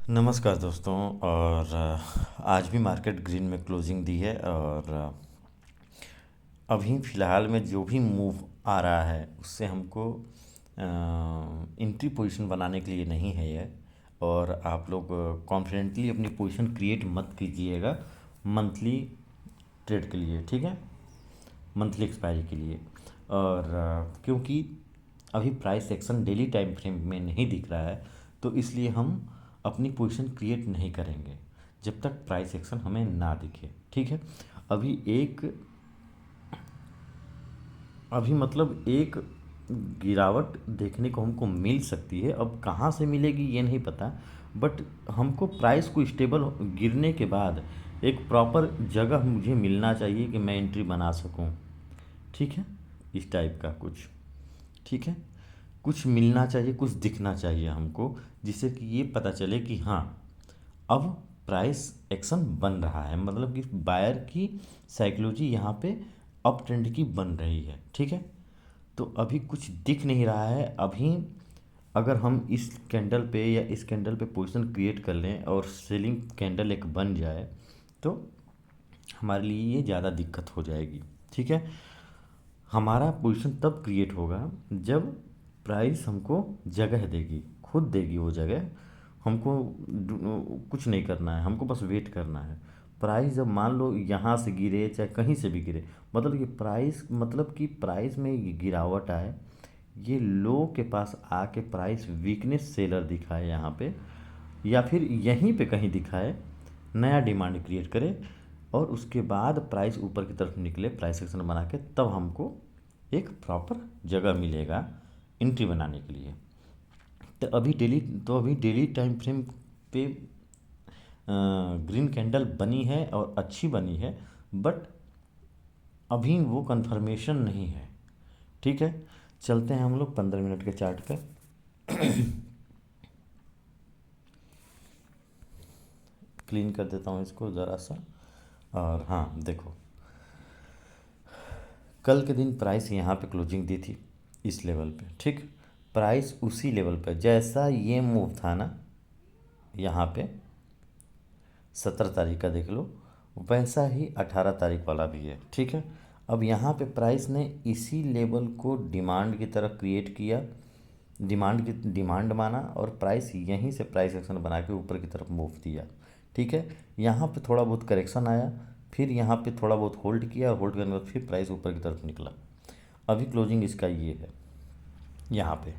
नमस्कार दोस्तों। और आज भी मार्केट ग्रीन में क्लोजिंग दी है। और अभी फ़िलहाल में जो भी मूव आ रहा है उससे हमको एंट्री पोजीशन बनाने के लिए नहीं है ये। और आप लोग कॉन्फिडेंटली अपनी पोजीशन क्रिएट मत कीजिएगा मंथली ट्रेड के लिए, ठीक है, मंथली एक्सपायरी के लिए। और क्योंकि अभी price action daily time frame में नहीं दिख रहा है, तो इसलिए हम अपनी पोजीशन क्रिएट नहीं करेंगे जब तक प्राइस एक्शन हमें ना दिखे, ठीक है। अभी एक अभी मतलब एक गिरावट देखने को हमको मिल सकती है। अब कहाँ से मिलेगी ये नहीं पता, बट हमको प्राइस को स्टेबल गिरने के बाद एक प्रॉपर जगह मुझे मिलना चाहिए कि मैं एंट्री बना सकूं, ठीक है। इस टाइप का कुछ, ठीक है, कुछ मिलना चाहिए, कुछ दिखना चाहिए हमको, जिससे कि ये पता चले कि हाँ, अब प्राइस एक्शन बन रहा है, मतलब कि बायर की साइकोलॉजी यहाँ पे अप ट्रेंड की बन रही है, ठीक है। तो अभी कुछ दिख नहीं रहा है। अभी अगर हम इस कैंडल पे या इस कैंडल पे पोजीशन क्रिएट कर लें और सेलिंग कैंडल एक बन जाए, तो हमारे लिए ये ज़्यादा दिक्कत हो जाएगी, ठीक है। हमारा पोजीशन तब क्रिएट होगा जब प्राइस हमको जगह देगी, खुद देगी वो जगह। हमको कुछ नहीं करना है, हमको बस वेट करना है। प्राइस जब मान लो यहाँ से गिरे चाहे कहीं से भी गिरे, मतलब कि प्राइस में ये गिरावट आए, ये लो के पास आके प्राइस वीकनेस सेलर दिखाए यहाँ पे, या फिर यहीं पे कहीं दिखाए, नया डिमांड क्रिएट करे, और उसके बाद प्राइस ऊपर की तरफ निकले प्राइस एक्शन बना के, तब हमको एक प्रॉपर जगह मिलेगा एंट्री बनाने के लिए। अभी डेली टाइम फ्रेम पे ग्रीन कैंडल बनी है और अच्छी बनी है, बट अभी वो कंफर्मेशन नहीं है, ठीक है। चलते हैं हम लोग 15 मिनट के चार्ट पे। क्लीन कर देता हूँ इसको ज़रा सा। और हाँ देखो, कल के दिन प्राइस यहाँ पे क्लोजिंग दी थी इस लेवल पे, ठीक। प्राइस उसी लेवल पे जैसा ये मूव था ना यहाँ पे, 17 तारीख का देख लो, वैसा ही 18 तारीख वाला भी है, ठीक है। अब यहाँ पे प्राइस ने इसी लेवल को डिमांड की तरह क्रिएट किया, डिमांड माना, और प्राइस यहीं से प्राइस एक्शन बना के ऊपर की तरफ मूव दिया, ठीक है। यहाँ पे थोड़ा बहुत करेक्शन आया, फिर यहाँ पे थोड़ा बहुत होल्ड किया, और होल्ड करने के बाद फिर प्राइस ऊपर की तरफ निकला। अभी क्लोजिंग इसका ये है यहाँ पे।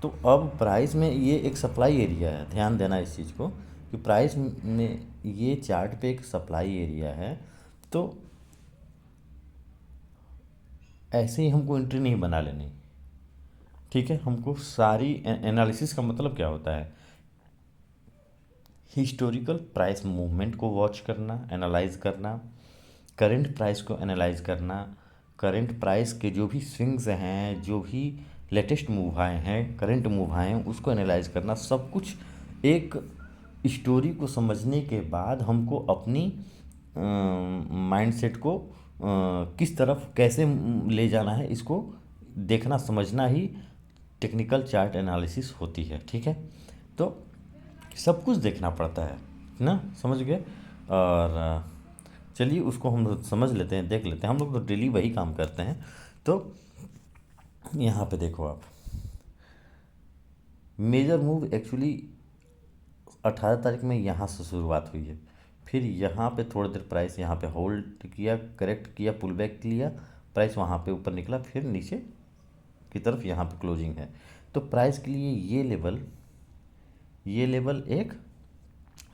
तो अब प्राइस में ये एक सप्लाई एरिया है, ध्यान देना इस चीज़ को, कि प्राइस में ये चार्ट पे एक सप्लाई एरिया है। तो ऐसे ही हमको एंट्री नहीं बना लेनी, ठीक है। हमको सारी एनालिसिस का मतलब क्या होता है, हिस्टोरिकल प्राइस मूवमेंट को वॉच करना, एनालाइज करना, करंट प्राइस को एनालाइज करना, करंट प्राइस के जो भी स्विंग्स हैं, जो भी लेटेस्ट मूव आए हैं, करंट मूव आए हैं, उसको एनालाइज करना, सब कुछ एक स्टोरी को समझने के बाद हमको अपनी माइंडसेट को किस तरफ कैसे ले जाना है, इसको देखना समझना ही टेक्निकल चार्ट एनालिसिस होती है, ठीक है। तो सब कुछ देखना पड़ता है ना, समझ गए। और चलिए उसको हम समझ लेते हैं, देख लेते हैं, हम लोग तो डेली वही काम करते हैं। तो यहाँ पे देखो आप, मेजर मूव एक्चुअली 18 तारीख में यहाँ से शुरुआत हुई है, फिर यहाँ पे थोड़ी देर प्राइस यहाँ पे होल्ड किया, करेक्ट किया, पुल बैक लिया, प्राइस वहाँ पे ऊपर निकला, फिर नीचे की तरफ यहाँ पे क्लोजिंग है। तो प्राइस के लिए ये लेवल एक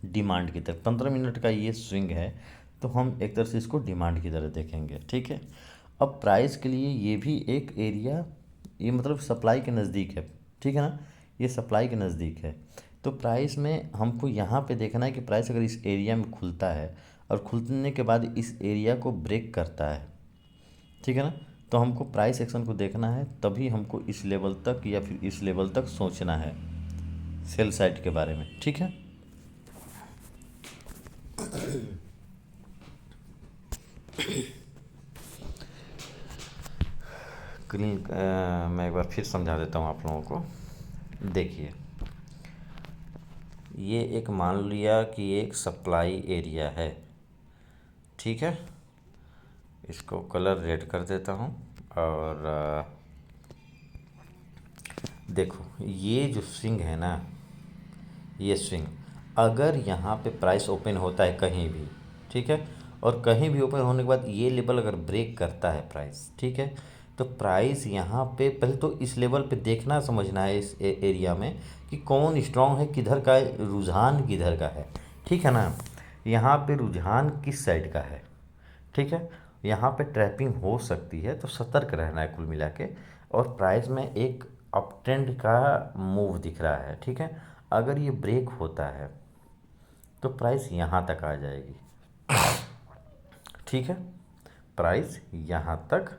डिमांड की तरफ, 15 मिनट का ये स्विंग है, तो हम एक तरह से इसको डिमांड की तरह देखेंगे, ठीक है। अब प्राइस के लिए ये भी एक एरिया, ये मतलब सप्लाई के नज़दीक है, ठीक है ना, ये सप्लाई के नज़दीक है। तो प्राइस में हमको यहाँ पे देखना है कि प्राइस अगर इस एरिया में खुलता है और खुलने के बाद इस एरिया को ब्रेक करता है, ठीक है ना, तो हमको प्राइस एक्शन को देखना है, तभी हमको इस लेवल तक या फिर इस लेवल तक सोचना है सेल साइड के बारे में, ठीक है। मैं एक बार फिर समझा देता हूँ आप लोगों को। देखिए, ये एक मान लिया कि एक सप्लाई एरिया है, ठीक है। इसको कलर रेड कर देता हूँ। और देखो ये जो स्विंग है ना, ये स्विंग अगर यहाँ पे प्राइस ओपन होता है कहीं भी, ठीक है, और कहीं भी ओपन होने के बाद ये लेवल अगर ब्रेक करता है प्राइस, ठीक है, तो प्राइस यहाँ पे पहले तो इस लेवल पे देखना समझना है इस एरिया में कि कौन स्ट्रांग है, किधर का है, रुझान किधर का है, ठीक है ना। यहाँ पे रुझान किस साइड का है, ठीक है। यहाँ पे ट्रैपिंग हो सकती है, तो सतर्क रहना है कुल मिला के। और प्राइस में एक अप ट्रेंड का मूव दिख रहा है, ठीक है। अगर ये ब्रेक होता है तो प्राइस यहाँ तक आ जाएगी, ठीक है। प्राइस यहाँ तक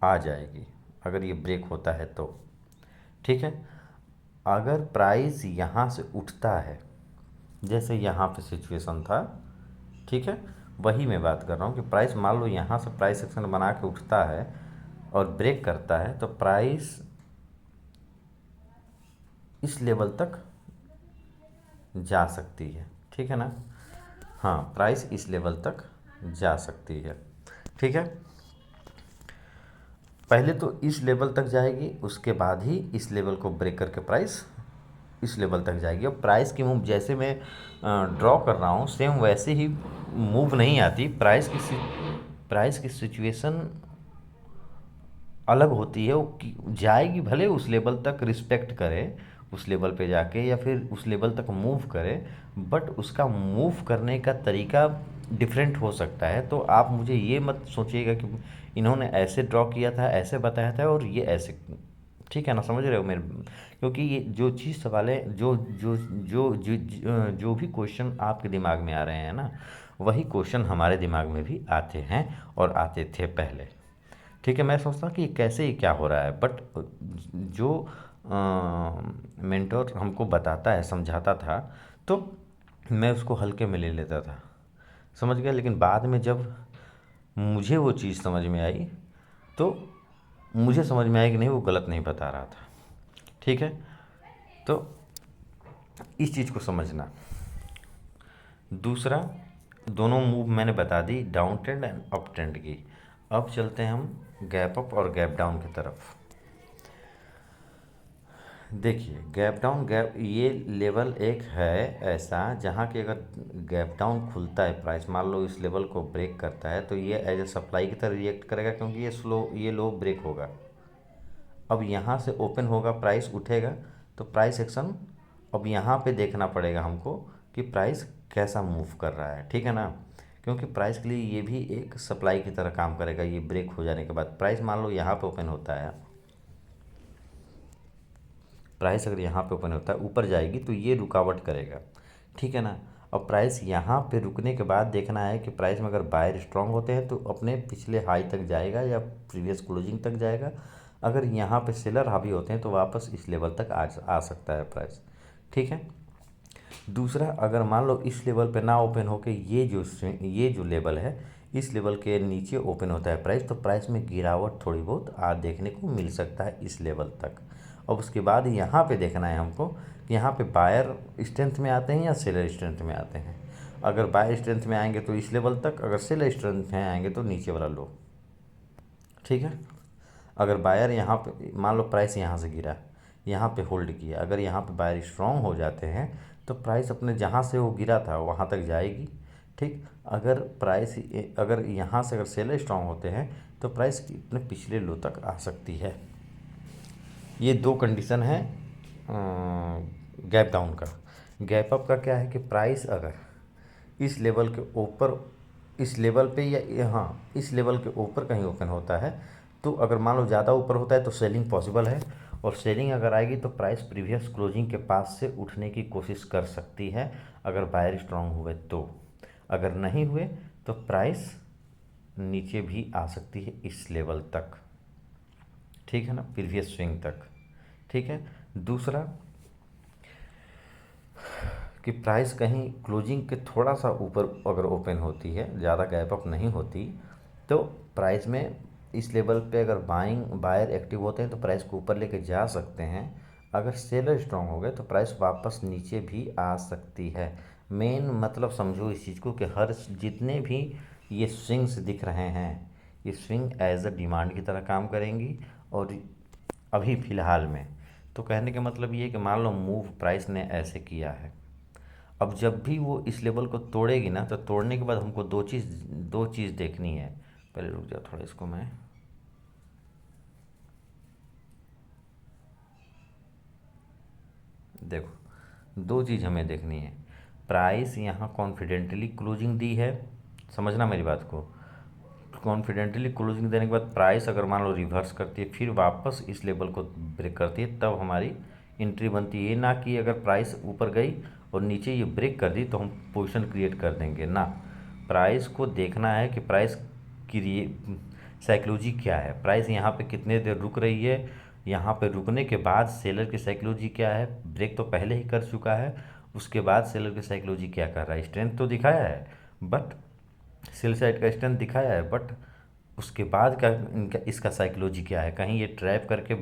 आ जाएगी अगर ये ब्रेक होता है तो, ठीक है। अगर प्राइस यहाँ से उठता है, जैसे यहाँ पे सिचुएशन था, ठीक है, वही मैं बात कर रहा हूँ कि प्राइस मान लो यहाँ से प्राइस एक्शन बना के उठता है और ब्रेक करता है, तो प्राइस इस लेवल तक जा सकती है, ठीक है ना। हाँ, प्राइस इस लेवल तक जा सकती है, ठीक है। पहले तो इस लेवल तक जाएगी, उसके बाद ही इस लेवल को ब्रेक करके प्राइस इस लेवल तक जाएगी। और प्राइस की मूव जैसे मैं ड्रॉ कर रहा हूँ सेम वैसे ही मूव नहीं आती। प्राइस की सिचुएशन अलग होती है। वो जाएगी भले उस लेवल तक, रिस्पेक्ट करे उस लेवल पे जाके या फिर उस लेवल तक मूव करे, बट उसका मूव करने का तरीका डिफरेंट हो सकता है। तो आप मुझे ये मत सोचिएगा कि इन्होंने ऐसे ड्रॉ किया था, ऐसे बताया था और ये ऐसे, ठीक है ना, समझ रहे हो मेरे। क्योंकि ये जो चीज़ सवालें जो भी क्वेश्चन आपके दिमाग में आ रहे हैं ना, वही क्वेश्चन हमारे दिमाग में भी आते हैं और आते थे पहले, ठीक है। मैं सोचता हूँ कि कैसे ये क्या हो रहा है, बट जो मेंटोर हमको बताता है, समझाता था, तो मैं उसको हल्के में ले लेता था, समझ गया। लेकिन बाद में जब मुझे वो चीज़ समझ में आई, तो मुझे समझ में आया कि नहीं, वो गलत नहीं बता रहा था, ठीक है। तो इस चीज़ को समझना। दूसरा, दोनों मूव मैंने बता दी, down trend and up trend की। अब चलते हैं हम गैप अप और गैप डाउन की तरफ। देखिए गैप डाउन, गैप ये लेवल एक है ऐसा जहाँ कि अगर गैप डाउन खुलता है, प्राइस मान लो इस लेवल को ब्रेक करता है, तो ये एज ए सप्लाई की तरह रिएक्ट करेगा, क्योंकि ये लो ब्रेक होगा। अब यहाँ से ओपन होगा, प्राइस उठेगा, तो प्राइस एक्शन अब यहाँ पे देखना पड़ेगा हमको कि प्राइस कैसा मूव कर रहा है, ठीक है ना। क्योंकि प्राइस के लिए ये भी एक सप्लाई की तरह काम करेगा। ये ब्रेक हो जाने के बाद प्राइस मान लो यहाँ पे ओपन होता है, प्राइस अगर यहाँ पे ओपन होता है ऊपर जाएगी तो ये रुकावट करेगा, ठीक है ना। और प्राइस यहाँ पे रुकने के बाद देखना है कि प्राइस में अगर बायर स्ट्रांग होते हैं तो अपने पिछले हाई तक जाएगा या प्रीवियस क्लोजिंग तक जाएगा। अगर यहाँ पे सेलर हावी होते हैं तो वापस इस लेवल तक आ सकता है प्राइस, ठीक है। दूसरा, अगर मान लो इस लेवल पे ना ओपन होके ये जो लेवल है, इस लेवल के नीचे ओपन होता है प्राइस, तो प्राइस में गिरावट थोड़ी बहुत देखने को मिल सकता है इस लेवल तक। अब उसके बाद यहाँ पे देखना है हमको कि यहाँ पे बायर स्ट्रेंथ में आते हैं या सेलर स्ट्रेंथ में आते हैं। अगर बायर स्ट्रेंथ में आएंगे तो इस लेवल तक, अगर सेलर स्ट्रेंथ में आएंगे तो नीचे वाला लो, ठीक है। अगर बायर यहाँ पे मान लो प्राइस यहाँ से गिरा, यहाँ पे होल्ड किया, अगर यहाँ पे बायर स्ट्रांग हो जाते हैं तो प्राइस अपने जहाँ से वो गिरा था वहाँ तक जाएगी, ठीक। अगर यहाँ से अगर सेलर स्ट्रांग होते हैं तो प्राइस अपने पिछले लो तक आ सकती है। ये दो कंडीशन है गैप डाउन का। गैप अप का क्या है कि प्राइस अगर इस लेवल के ऊपर, इस लेवल पे या हाँ इस लेवल के ऊपर कहीं ओपन होता है, तो अगर मान लो ज़्यादा ऊपर होता है तो सेलिंग पॉसिबल है। और सेलिंग अगर आएगी तो प्राइस प्रीवियस क्लोजिंग के पास से उठने की कोशिश कर सकती है, अगर बायर स्ट्रांग हुए तो। अगर नहीं हुए तो प्राइस नीचे भी आ सकती है इस लेवल तक, ठीक है ना, प्रीवियस स्विंग तक, ठीक है। दूसरा कि प्राइस कहीं क्लोजिंग के थोड़ा सा ऊपर अगर ओपन होती है, ज़्यादा गैप अप नहीं होती, तो प्राइस में इस लेवल पे अगर बायर एक्टिव होते हैं तो प्राइस को ऊपर लेके जा सकते हैं। अगर सेलर स्ट्रांग हो गए तो प्राइस वापस नीचे भी आ सकती है। मेन मतलब समझो इस चीज़ को कि हर जितने भी ये स्विंग्स दिख रहे हैं, ये स्विंग एज अ डिमांड की तरह काम करेंगी। और अभी फ़िलहाल में तो कहने का मतलब ये है कि मान लो मूव प्राइस ने ऐसे किया है, अब जब भी वो इस लेवल को तोड़ेगी ना, तो तोड़ने के बाद हमको दो चीज़ देखनी है। पहले रुक जाओ थोड़ा, इसको मैं देखो, दो चीज़ हमें देखनी है। प्राइस यहाँ कॉन्फिडेंटली क्लोजिंग दी है, समझना मेरी बात को। कॉन्फिडेंटली क्लोजिंग देने के बाद प्राइस अगर मान लो रिवर्स करती है, फिर वापस इस लेवल को ब्रेक करती है, तब हमारी एंट्री बनती है। ये ना कि अगर प्राइस ऊपर गई और नीचे ये ब्रेक कर दी तो हम पोजीशन क्रिएट कर देंगे ना। प्राइस को देखना है कि प्राइस की साइकोलॉजी क्या है, प्राइस यहाँ पे कितने देर रुक रही है, यहाँ पे रुकने के बाद सेलर की साइकोलॉजी क्या है। ब्रेक तो पहले ही कर चुका है, उसके बाद सेलर की साइकोलॉजी क्या कर रहा है। स्ट्रेंथ तो दिखाया है, बट सेल साइड का स्ट्रेंथ दिखाया है, बट उसके बाद का इनका इसका साइकोलॉजी क्या है, कहीं ये ट्रैप करके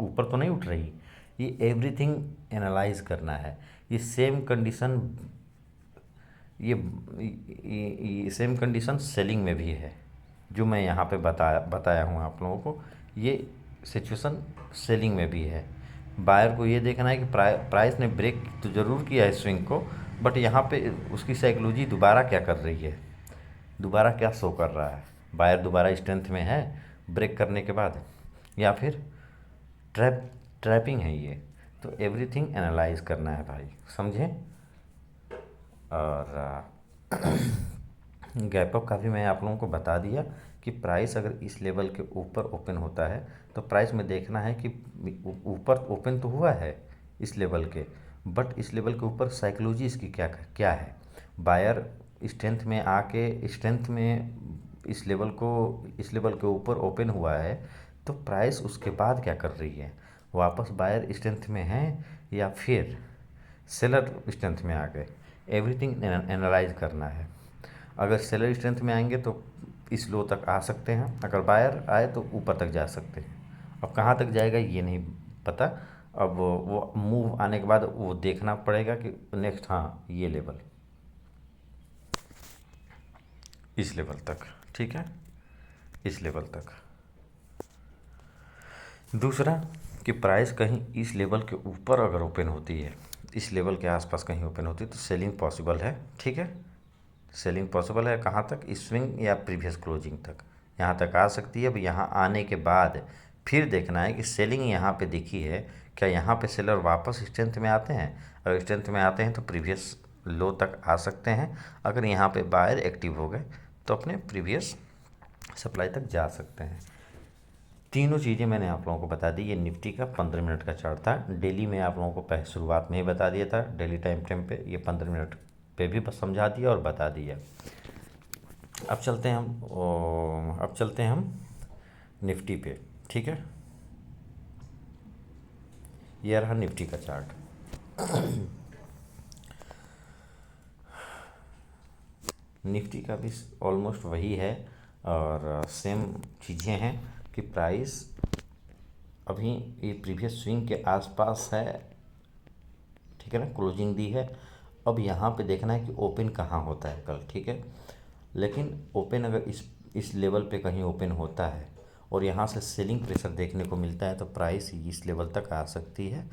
ऊपर तो नहीं उठ रही। ये एवरीथिंग एनालाइज करना है। ये सेम कंडीशन ये सेम कंडीशन सेलिंग में भी है, जो मैं यहाँ पे बताया हूँ आप लोगों को। ये सिचुएशन सेलिंग में भी है। बायर को ये देखना है कि प्राइस ने ब्रेक तो ज़रूर किया है स्विंग को, बट यहाँ पे उसकी साइकोलॉजी दोबारा क्या कर रही है, दोबारा क्या शो कर रहा है। बायर दोबारा स्ट्रेंथ में है ब्रेक करने के बाद, या फिर ट्रैपिंग है ये। तो एवरीथिंग एनालाइज करना है भाई, समझे। और गैप अप का भी मैं आप लोगों को बता दिया कि प्राइस अगर इस लेवल के ऊपर ओपन होता है तो प्राइस में देखना है कि ऊपर ओपन तो हुआ है इस लेवल के, बट इस लेवल के ऊपर साइकोलॉजी इसकी क्या क्या है। बायर स्ट्रेंथ में आके स्ट्रेंथ में इस लेवल के ऊपर ओपन हुआ है, तो प्राइस उसके बाद क्या कर रही है, वापस बायर स्ट्रेंथ में है या फिर सेलर स्ट्रेंथ में आ गए। एवरीथिंग एनालाइज करना है। अगर सेलर स्ट्रेंथ में आएंगे तो इस लो तक आ सकते हैं, अगर बायर आए तो ऊपर तक जा सकते हैं। अब कहाँ तक जाएगा ये नहीं पता। अब वो मूव आने के बाद वो देखना पड़ेगा कि नेक्स्ट, हाँ ये लेवल, इस लेवल तक, ठीक है, इस लेवल तक। दूसरा कि प्राइस कहीं इस लेवल के ऊपर अगर ओपन होती है, इस लेवल के आसपास कहीं ओपन होती है, तो सेलिंग पॉसिबल है, ठीक है। सेलिंग पॉसिबल है कहाँ तक, इस स्विंग या प्रीवियस क्लोजिंग तक, यहाँ तक आ सकती है। अब यहाँ आने के बाद फिर देखना है कि सेलिंग यहाँ पे दिखी है, क्या यहाँ पे सेलर वापस स्ट्रेंथ में आते हैं। अगर स्ट्रेंथ में आते हैं तो प्रीवियस लो तक आ सकते हैं। अगर यहाँ पे बायर एक्टिव हो गए तो अपने प्रीवियस सप्लाई तक जा सकते हैं। तीनों चीज़ें मैंने आप लोगों को बता दी। ये निफ्टी का 15 मिनट का चार्ट था। डेली में आप लोगों को पहले शुरुआत में ही बता दिया था, डेली टाइम फ्रेम पे। ये 15 मिनट पे भी बस समझा दिया और बता दिया। अब चलते हैं हम निफ्टी पे, ठीक है। ये रहा निफ्टी का चार्ट। निफ्टी का भी ऑलमोस्ट वही है और सेम चीज़ें हैं कि प्राइस अभी ये प्रीवियस स्विंग के आसपास है, ठीक है ना, क्लोजिंग दी है। अब यहाँ पे देखना है कि ओपन कहाँ होता है कल, ठीक है। लेकिन ओपन अगर इस लेवल पे कहीं ओपन होता है और यहाँ से सेलिंग प्रेशर देखने को मिलता है, तो प्राइस इस लेवल तक आ सकती है,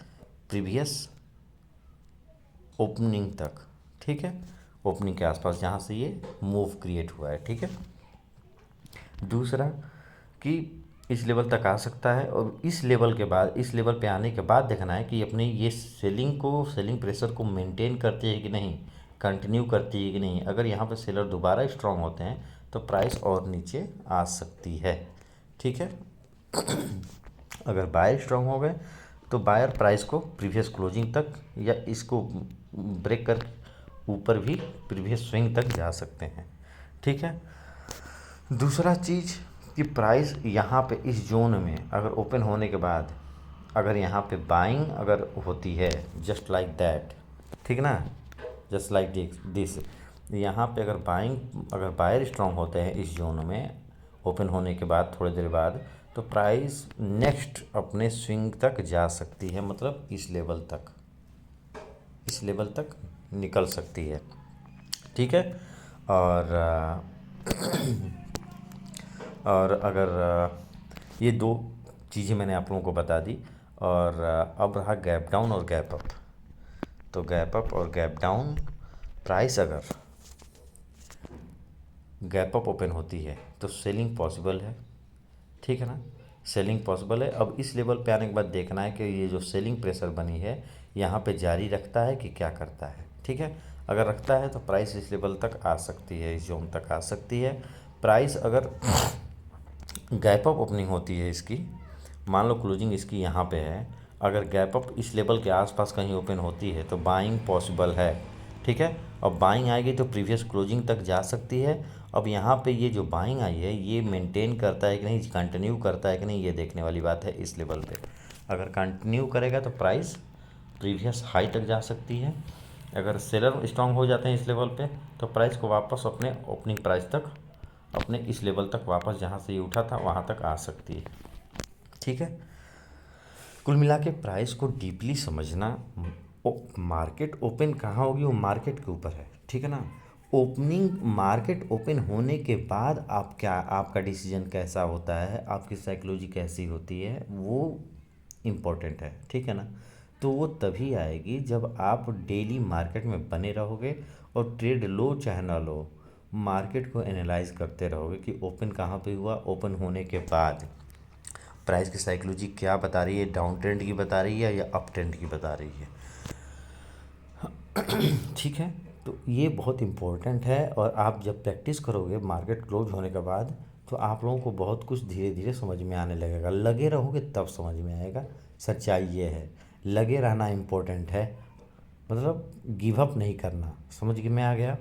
प्रीवियस ओपनिंग तक, ठीक है। ओपनिंग के आसपास जहाँ से ये मूव क्रिएट हुआ है, ठीक है। दूसरा कि इस लेवल तक आ सकता है और इस लेवल के बाद, इस लेवल पे आने के बाद देखना है कि अपने ये सेलिंग प्रेशर को मेंटेन करती है कि नहीं, कंटिन्यू करती है कि नहीं। अगर यहाँ पे सेलर दोबारा स्ट्रांग होते हैं तो प्राइस और नीचे आ सकती है, ठीक है। अगर बायर स्ट्रांग हो गए तो बायर प्राइस को प्रीवियस क्लोजिंग तक या इसको ब्रेक कर ऊपर भी प्रीवियस स्विंग तक जा सकते हैं, ठीक है। दूसरा चीज़ कि प्राइस यहाँ पे इस जोन में अगर ओपन होने के बाद अगर यहाँ पे बाइंग अगर होती है, जस्ट लाइक दैट, ठीक ना, जस्ट लाइक दिस, यहाँ पे अगर बायर स्ट्रांग होते हैं इस जोन में ओपन होने के बाद थोड़ी देर बाद, तो प्राइस नेक्स्ट अपने स्विंग तक जा सकती है, मतलब इस लेवल तक, इस लेवल तक निकल सकती है। ठीक है। और और अगर ये दो चीज़ें मैंने आप लोगों को बता दी। और अब रहा गैप डाउन और गैप अप। तो गैप अप और गैप डाउन, प्राइस अगर गैप अप ओपन होती है तो सेलिंग पॉसिबल है। ठीक है ना, सेलिंग पॉसिबल है। अब इस लेवल पे आने के बाद देखना है कि ये जो सेलिंग प्रेशर बनी है यहाँ पे जारी रखता है कि क्या करता है। ठीक है, अगर रखता है तो प्राइस इस लेवल तक आ सकती है, इस जोन तक आ सकती है। प्राइस अगर गैप अप ओपनिंग होती है इसकी, मान लो क्लोजिंग इसकी यहाँ पे है, अगर गैप अप इस लेवल के आसपास कहीं ओपन होती है तो बाइंग पॉसिबल है। ठीक है, अब बाइंग आएगी तो प्रीवियस क्लोजिंग तक जा सकती है। अब यहाँ पे ये जो बाइंग आई है ये मेंटेन करता है कि नहीं, कंटिन्यू करता है कि नहीं, ये देखने वाली बात है इस लेवल पे। अगर कंटिन्यू करेगा तो प्राइस प्रीवियस हाई तक जा सकती है। अगर सेलर स्ट्रांग हो जाते हैं इस लेवल पे तो प्राइस को वापस अपने ओपनिंग प्राइस तक, अपने इस लेवल तक वापस जहाँ से ये उठा था वहाँ तक आ सकती है। ठीक है, कुल मिला के प्राइस को डीपली समझना, मार्केट ओपन कहाँ होगी वो मार्केट के ऊपर है। ठीक है ना, ओपनिंग मार्केट ओपन होने के बाद आप क्या, आपका डिसीजन कैसा होता है, आपकी साइकोलॉजी कैसी होती है, वो इम्पोर्टेंट है। ठीक है ना, तो वो तभी आएगी जब आप डेली मार्केट में बने रहोगे और ट्रेड लो चाहे ना लो, मार्केट को एनालाइज करते रहोगे कि ओपन कहाँ पे हुआ, ओपन होने के बाद प्राइस की साइकोलॉजी क्या बता रही है, डाउन ट्रेंड की बता रही है या अप ट्रेंड की बता रही है। ठीक है, तो ये बहुत इम्पोर्टेंट है। और आप जब प्रैक्टिस करोगे मार्केट क्लोज होने के बाद तो आप लोगों को बहुत कुछ धीरे धीरे समझ में आने लगेगा। लगे रहोगे तब समझ में आएगा। सच्चाई ये है, लगे रहना इम्पोर्टेंट है, मतलब गिव अप नहीं करना। समझ में आ गया।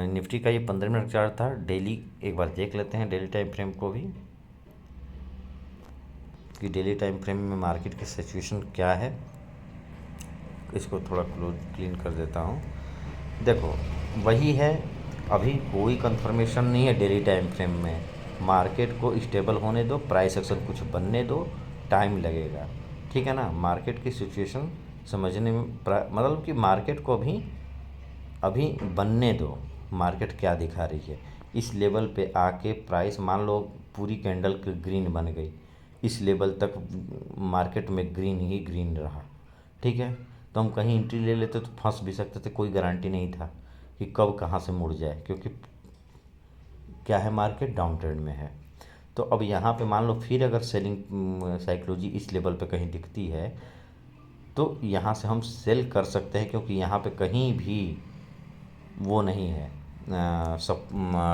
निफ्टी का ये 15 मिनट चार्ट था। डेली एक बार देख लेते हैं, डेली टाइम फ्रेम को भी, कि डेली टाइम फ्रेम में मार्केट की सिचुएशन क्या है। इसको थोड़ा क्लीन कर देता हूँ। देखो वही है, अभी कोई कंफर्मेशन नहीं है डेली टाइम फ्रेम में। मार्केट को स्टेबल होने दो, प्राइस एक्शन कुछ बनने दो, टाइम लगेगा। ठीक है ना, मार्केट की सिचुएशन समझने में मतलब कि मार्केट को अभी बनने दो, मार्केट क्या दिखा रही है। इस लेवल पे आके प्राइस मान लो पूरी कैंडल की ग्रीन बन गई, इस लेवल तक मार्केट में ग्रीन ही ग्रीन रहा। ठीक है, तो हम कहीं एंट्री ले लेते तो फंस भी सकते थे, कोई गारंटी नहीं था कि कब कहाँ से मुड़ जाए, क्योंकि क्या है, मार्केट डाउन ट्रेंड में है। तो अब यहाँ पे मान लो फिर अगर सेलिंग साइकोलॉजी इस लेवल पे कहीं दिखती है तो यहाँ से हम सेल कर सकते हैं, क्योंकि यहाँ पे कहीं भी वो नहीं है,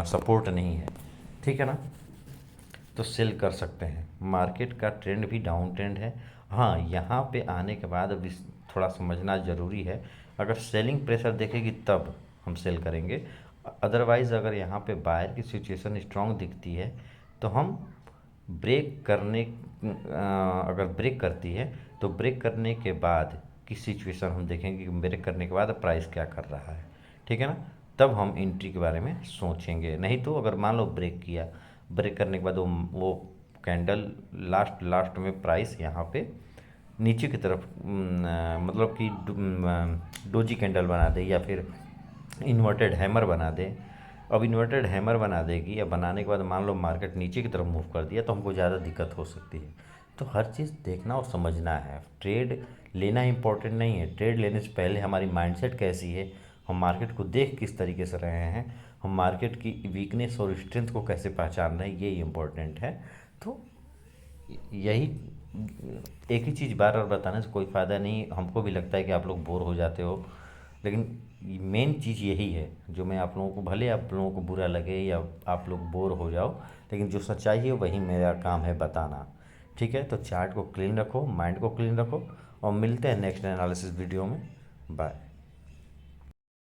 सपोर्ट नहीं है। ठीक है ना, तो सेल कर सकते हैं। मार्केट का ट्रेंड भी डाउन ट्रेंड है। हाँ, यहाँ पे आने के बाद अभी थोड़ा समझना ज़रूरी है, अगर सेलिंग प्रेशर देखेगी तब हम सेल करेंगे। अदरवाइज़ अगर यहाँ पे बायर की सिचुएशन स्ट्रांग दिखती है तो हम ब्रेक करने, अगर ब्रेक करती है तो ब्रेक करने के बाद की सिचुएशन हम देखेंगे कि ब्रेक करने के बाद प्राइस क्या कर रहा है। ठीक है ना, तब हम एंट्री के बारे में सोचेंगे। नहीं तो अगर मान लो ब्रेक किया, ब्रेक करने के बाद वो कैंडल लास्ट में प्राइस यहाँ पे नीचे की तरफ मतलब कि डोजी कैंडल बना दे या फिर इन्वर्टेड हैमर बना दे। अब इन्वर्टेड हैमर बना देगी या बनाने के बाद मान लो मार्केट नीचे की तरफ मूव कर दिया तो हमको ज़्यादा दिक्कत हो सकती है। तो हर चीज़ देखना और समझना है। ट्रेड लेना इम्पोर्टेंट नहीं है, ट्रेड लेने से पहले हमारी माइंडसेट कैसी है, हम मार्केट को देख किस तरीके से रहे हैं, हम मार्केट की वीकनेस और स्ट्रेंथ को कैसे पहचान रहे हैं, ये इम्पोर्टेंट है। तो यही एक ही चीज़ बार बार बताने से कोई फ़ायदा नहीं। हमको भी लगता है कि आप लोग बोर हो जाते हो, लेकिन मेन चीज़ यही है जो मैं आप लोगों को, भले आप लोगों को बुरा लगे या आप लोग बोर हो जाओ, लेकिन जो सच्चाई है वही मेरा काम है बताना। ठीक है, तो चार्ट को क्लीन रखो, माइंड को क्लीन रखो, और मिलते हैं नेक्स्ट एनालिसिस वीडियो में। बाय।